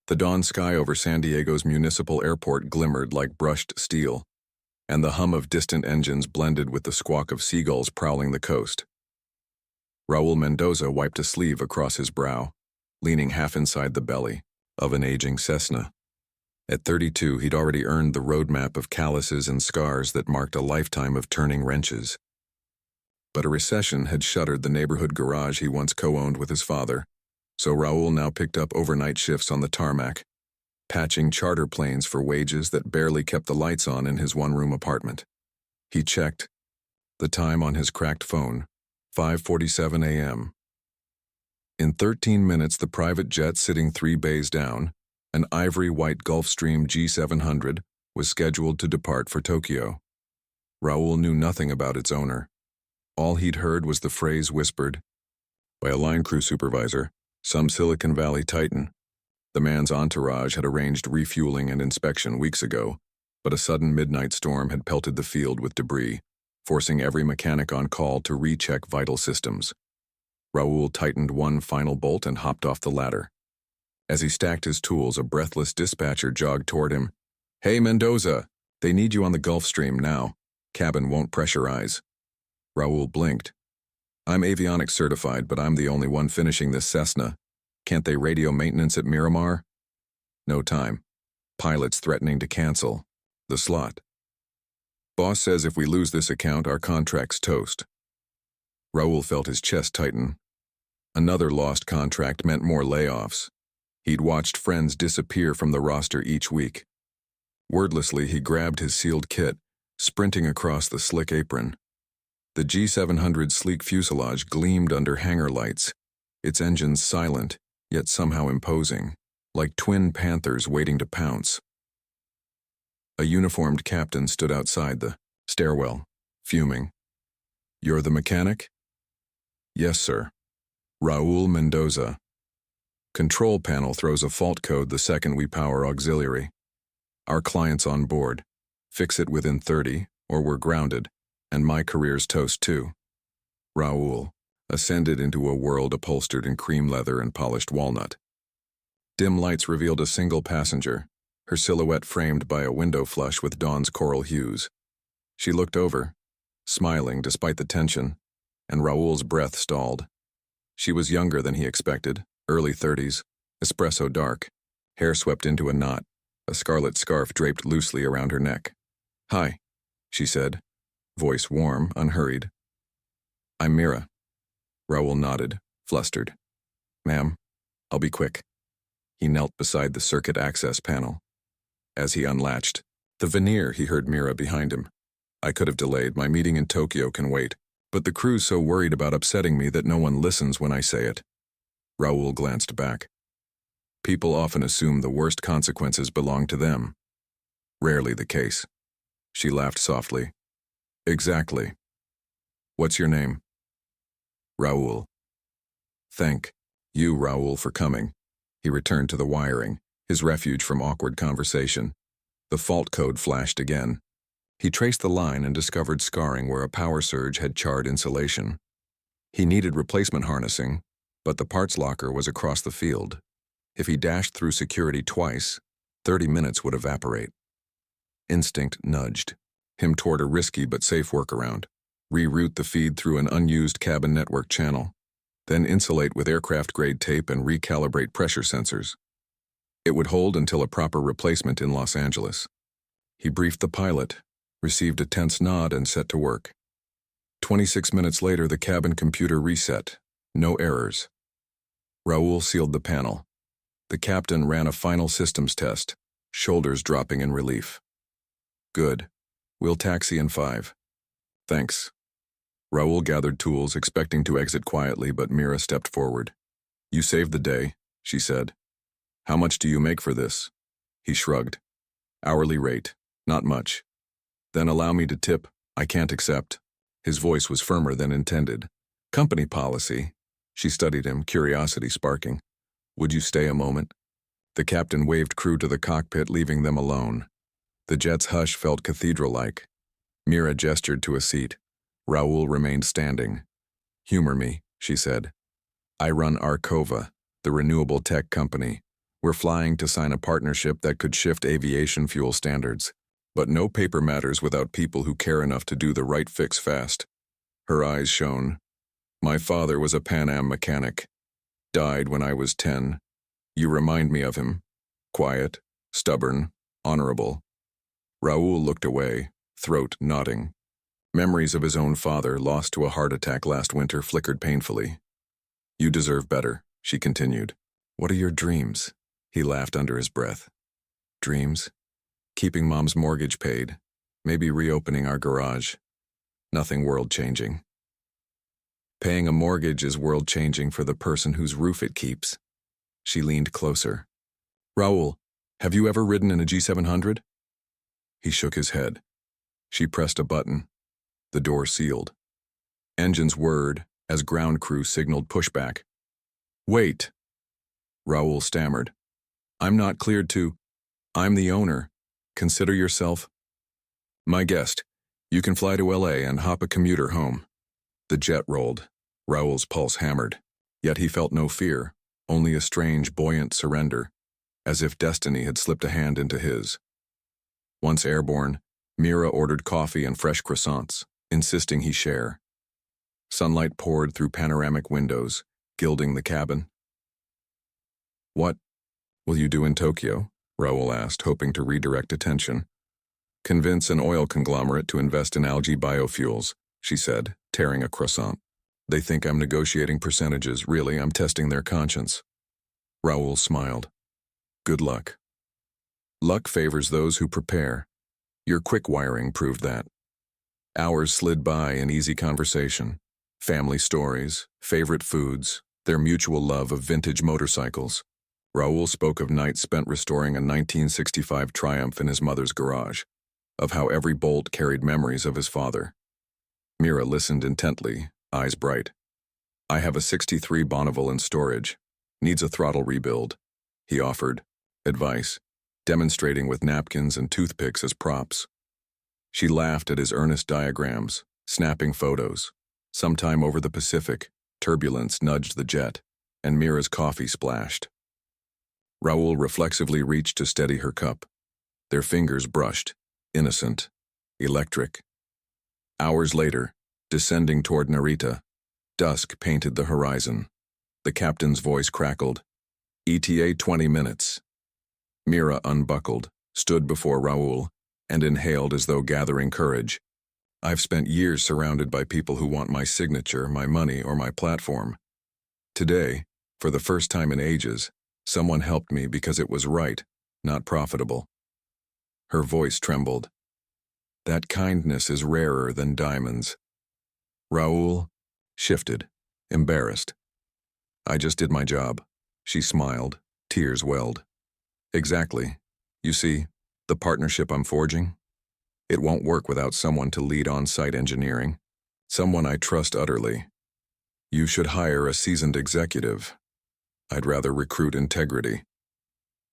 The dawn sky over San Diego's municipal airport glimmered like brushed steel, and the hum of distant engines blended with the squawk of seagulls prowling the coast. Raul Mendoza wiped a sleeve across his brow, leaning half inside the belly of an aging Cessna. At 32, he'd already earned the roadmap of calluses and scars that marked a lifetime of turning wrenches. But a recession had shuttered the neighborhood garage he once co-owned with his father, so Raul now picked up overnight shifts on the Tarmac, patching charter planes for wages that barely kept the lights on in his one-room apartment. He checked the time on his cracked phone, 5:47 a.m. In 13 minutes, the private jet sitting 3 bays down, an ivory-white Gulfstream G700, was scheduled to depart for Tokyo. Raul knew nothing about its owner. All he'd heard was the phrase whispered by a line crew supervisor, some Silicon Valley titan. The man's entourage had arranged refueling and inspection weeks ago, but a sudden midnight storm had pelted the field with debris, forcing every mechanic on call to recheck vital systems. Raul tightened one final bolt and hopped off the ladder. As he stacked his tools, a breathless dispatcher jogged toward him. "Hey, Mendoza, they need you on the Gulfstream now. Cabin won't pressurize." Raul blinked. "I'm avionics certified, but I'm the only one finishing this Cessna. Can't they radio maintenance at Miramar?" "No time. Pilots threatening to cancel the slot. Boss says if we lose this account, our contract's toast." Raul felt his chest tighten. Another lost contract meant more layoffs. He'd watched friends disappear from the roster each week. Wordlessly, he grabbed his sealed kit, sprinting across the slick apron. The G700's sleek fuselage gleamed under hangar lights, its engines silent, yet somehow imposing, like twin panthers waiting to pounce. A uniformed captain stood outside the stairwell, fuming. "You're the mechanic?" "Yes, sir. Raul Mendoza. Control panel throws a fault code the second we power auxiliary. Our client's on board. Fix it within 30, or we're grounded, and my career's toast too." Raul ascended into a world upholstered in cream leather and polished walnut. Dim lights revealed a single passenger, her silhouette framed by a window flush with dawn's coral hues. She looked over, smiling despite the tension, and Raul's breath stalled. She was younger than he expected, early 30s, espresso dark, hair swept into a knot, a scarlet scarf draped loosely around her neck. "Hi," she said, voice warm, unhurried. "I'm Mira." Raul nodded, flustered. "Ma'am, I'll be quick." He knelt beside the circuit access panel. As he unlatched the veneer, he heard Mira behind him. "I could have delayed. My meeting in Tokyo can wait. But the crew's so worried about upsetting me that no one listens when I say it." Raul glanced back. People often assume the worst consequences belong to them. Rarely the case. She laughed softly. "Exactly. What's your name?" "Raul." "Thank you, Raul, for coming." He returned to the wiring, his refuge from awkward conversation. The fault code flashed again. He traced the line and discovered scarring where a power surge had charred insulation. He needed replacement harnessing, but the parts locker was across the field. If he dashed through security twice, 30 minutes would evaporate. Instinct nudged him toward a risky but safe workaround. Reroute the feed through an unused cabin network channel, then insulate with aircraft-grade tape and recalibrate pressure sensors. It would hold until a proper replacement in Los Angeles. He briefed the pilot, received a tense nod, and set to work. 26 minutes later, the cabin computer reset. No errors. Raul sealed the panel. The captain ran a final systems test, shoulders dropping in relief. "Good. We'll taxi in 5. "Thanks." Raul gathered tools, expecting to exit quietly, but Mira stepped forward. "You saved the day," she said. "How much do you make for this?" He shrugged. "Hourly rate. Not much." "Then allow me to tip." "I can't accept." His voice was firmer than intended. "Company policy." She studied him, curiosity sparking. "Would you stay a moment?" The captain waved crew to the cockpit, leaving them alone. The jet's hush felt cathedral-like. Mira gestured to a seat. Raul remained standing. "Humor me," she said. "I run Arcova, the renewable tech company. We're flying to sign a partnership that could shift aviation fuel standards. But no paper matters without people who care enough to do the right fix fast. Her eyes shone. My father was a Pan Am mechanic. Died when I was 10. You remind me of him. Quiet, stubborn, honorable. Raoul looked away, throat knotting. Memories of his own father, lost to a heart attack last winter, flickered painfully. You deserve better, she continued. What are your dreams? He laughed under his breath. Dreams? Keeping Mom's mortgage paid. Maybe reopening our garage. Nothing world-changing. Paying a mortgage is world-changing for the person whose roof it keeps. She leaned closer. Raoul, have you ever ridden in a G700? He shook his head. She pressed a button. The door sealed. Engines whirred as ground crew signaled pushback. Wait. Raoul stammered. I'm not cleared to. I'm the owner. Consider yourself my guest. You can fly to LA and hop a commuter home. The jet rolled. Raoul's pulse hammered. Yet he felt no fear, only a strange, buoyant surrender, as if destiny had slipped a hand into his. Once airborne, Mira ordered coffee and fresh croissants, insisting he share. Sunlight poured through panoramic windows, gilding the cabin. What will you do in Tokyo? Raoul asked, hoping to redirect attention. Convince an oil conglomerate to invest in algae biofuels, she said, tearing a croissant. They think I'm negotiating percentages. Really, I'm testing their conscience. Raoul smiled. Good luck. Luck favors those who prepare. Your quick wiring proved that. Hours slid by in easy conversation. Family stories, favorite foods, their mutual love of vintage motorcycles. Raoul spoke of nights spent restoring a 1965 Triumph in his mother's garage, of how every bolt carried memories of his father. Mira listened intently, eyes bright. I have a 63 Bonneville in storage. Needs a throttle rebuild. He offered advice, demonstrating with napkins and toothpicks as props. She laughed at his earnest diagrams, snapping photos. Sometime over the Pacific, turbulence nudged the jet, and Mira's coffee splashed. Raoul reflexively reached to steady her cup. Their fingers brushed, innocent, electric. Hours later, descending toward Narita, dusk painted the horizon. The captain's voice crackled. ETA 20 minutes. Mira unbuckled, stood before Raoul, and inhaled as though gathering courage. I've spent years surrounded by people who want my signature, my money, or my platform. Today, for the first time in ages, someone helped me because it was right, not profitable. Her voice trembled. That kindness is rarer than diamonds. Raoul shifted, embarrassed. I just did my job. She smiled, tears welled. Exactly. You see, the partnership I'm forging? It won't work without someone to lead on-site engineering. Someone I trust utterly. You should hire a seasoned executive. I'd rather recruit integrity.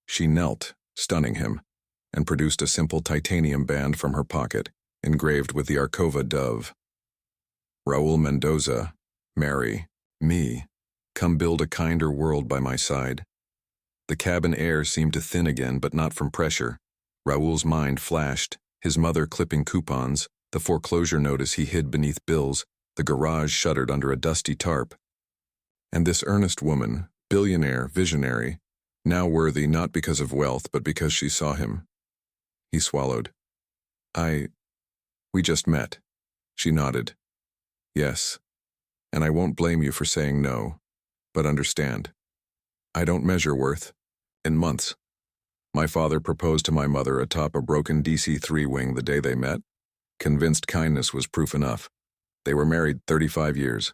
She knelt, stunning him, and produced a simple titanium band from her pocket, engraved with the Arcova dove. Raoul Mendoza, marry me. Come build a kinder world by my side. The cabin air seemed to thin again, but not from pressure. Raoul's mind flashed, his mother clipping coupons, the foreclosure notice he hid beneath bills, the garage shuttered under a dusty tarp. And this earnest woman, billionaire, visionary, now worthy not because of wealth, but because she saw him. He swallowed. We just met. She nodded. Yes, and I won't blame you for saying no, but understand. I don't measure worth in months. My father proposed to my mother atop a broken DC-3 wing the day they met, convinced kindness was proof enough. They were married 35 years.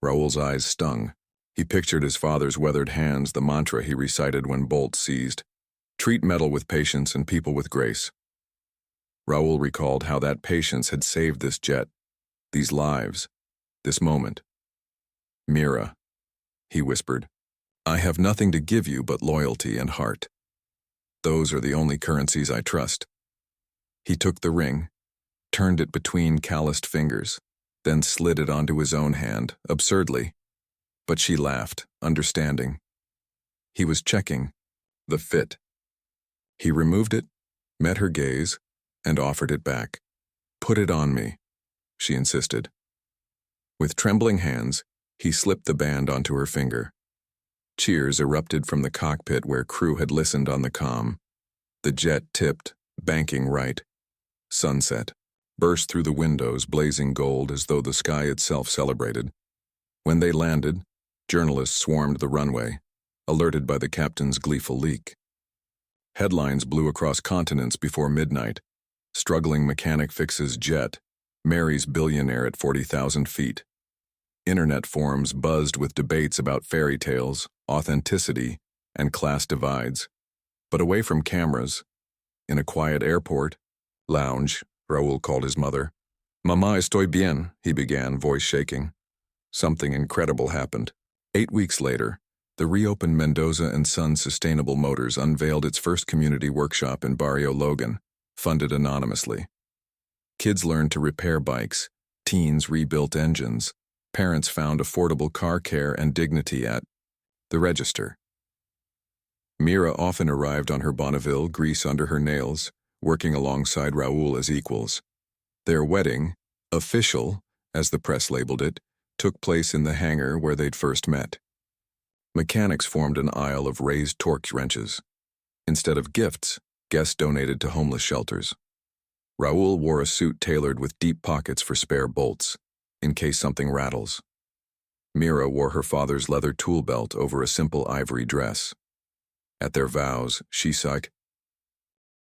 Raoul's eyes stung. He pictured his father's weathered hands, the mantra he recited when bolts seized. Treat metal with patience and people with grace. Raoul recalled how that patience had saved this jet, these lives, this moment. Mira, he whispered, I have nothing to give you but loyalty and heart. Those are the only currencies I trust. He took the ring, turned it between calloused fingers, then slid it onto his own hand, absurdly. But she laughed, understanding. He was checking, the fit. He removed it, met her gaze, and offered it back. "Put it on me," she insisted. With trembling hands, he slipped the band onto her finger. Cheers erupted from the cockpit where crew had listened on the comm. The jet tipped, banking right. Sunset burst through the windows, blazing gold as though the sky itself celebrated. When they landed, journalists swarmed the runway, alerted by the captain's gleeful leak. Headlines blew across continents before midnight. Struggling mechanic fixes jet, marries billionaire at 40,000 feet. Internet forums buzzed with debates about fairy tales, authenticity, and class divides. But away from cameras, in a quiet airport lounge, Raúl called his mother. "Mamá, estoy bien," he began, voice shaking. Something incredible happened. 8 weeks later, the reopened Mendoza and Sons Sustainable Motors unveiled its first community workshop in Barrio Logan, funded anonymously. Kids learned to repair bikes, teens rebuilt engines, parents found affordable car care and dignity at the Register. Mira often arrived on her Bonneville, grease under her nails, working alongside Raúl as equals. Their wedding, official, as the press labeled it, took place in the hangar where they'd first met. Mechanics formed an aisle of raised torque wrenches. Instead of gifts, guests donated to homeless shelters. Raúl wore a suit tailored with deep pockets for spare bolts, in case something rattles. Mira wore her father's leather tool belt over a simple ivory dress. At their vows, she sang,